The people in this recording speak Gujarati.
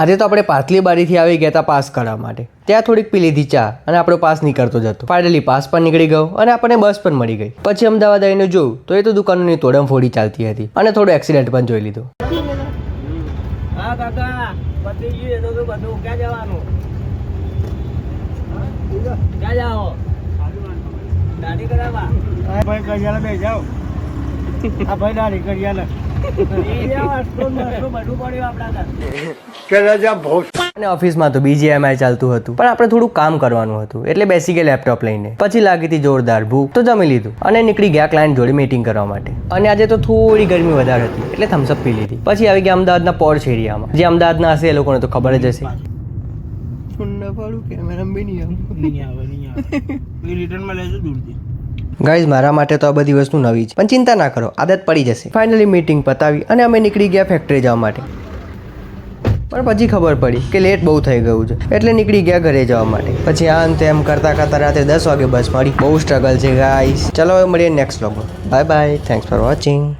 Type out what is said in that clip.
આજે તો આપણે પાછલી બારીથી આવી ગયા હતા પાસ કરવા માટે. ત્યાં થોડીક પી લીધી ચા અને આપણો પાસ નીકળતો જતો. ફાઇનલી પાસ પણ નીકળી ગયો અને આપણને બસ પણ મળી ગઈ. પછી અમદાવાદ આવીને જોયું તો એ તો દુકાનોની તોડમફોડી ચાલતી હતી અને થોડો એક્સિડન્ટ પણ જોઈ લીધો. હા કાકા, પતી ગયું તો બધું. ક્યાં જવાનું? ક્યાં જાઓ? દાઢી કરાવવા? ભાઈ કરિયાલા બે જાઓ. આ ભાઈ દાઢી કરિયાલા અને ઓફિસમાં તો BGMI ચાલતું હતું પણ આપણે થોડું કામ કરવાનું હતું એટલે બેસી ગયા લેપટોપ લઈને. પછી લાગી હતી જોરદાર ભૂખ તો જમી લીધું અને નીકળી ગયા ક્લાયન્ટ જોડે મીટિંગ કરવા માટે. અને આજે તો થોડી ગરમી વધારે હતી એટલે થમ્સઅપ પી લીધી. પછી આવી ગયા અમદાવાદના પોર્ચ એરિયામાં. જે અમદાવાદના હશે એ લોકોને તો ખબર જ હશે. ગાઈઝ મારા માટે તો આ બધી વસ્તુ નવી છે પણ ચિંતા ના કરો, આદત પડી જશે. ફાઇનલી મીટિંગ પતાવી અને અમે નીકળી ગયા ફેક્ટરી જવા માટે. પણ પછી ખબર પડી કે લેટ બહુ થઈ ગયું છે એટલે નીકળી ગયા ઘરે જવા માટે. પછી આ અંતે એમ કરતા કરતા રાતે 10 વાગે બસ મળી. બહુ સ્ટ્રગલ છે ગાઈઝ. ચલો હવે મળીએ નેક્સ્ટ વ્લોગમાં. Bye bye, thanks for watching.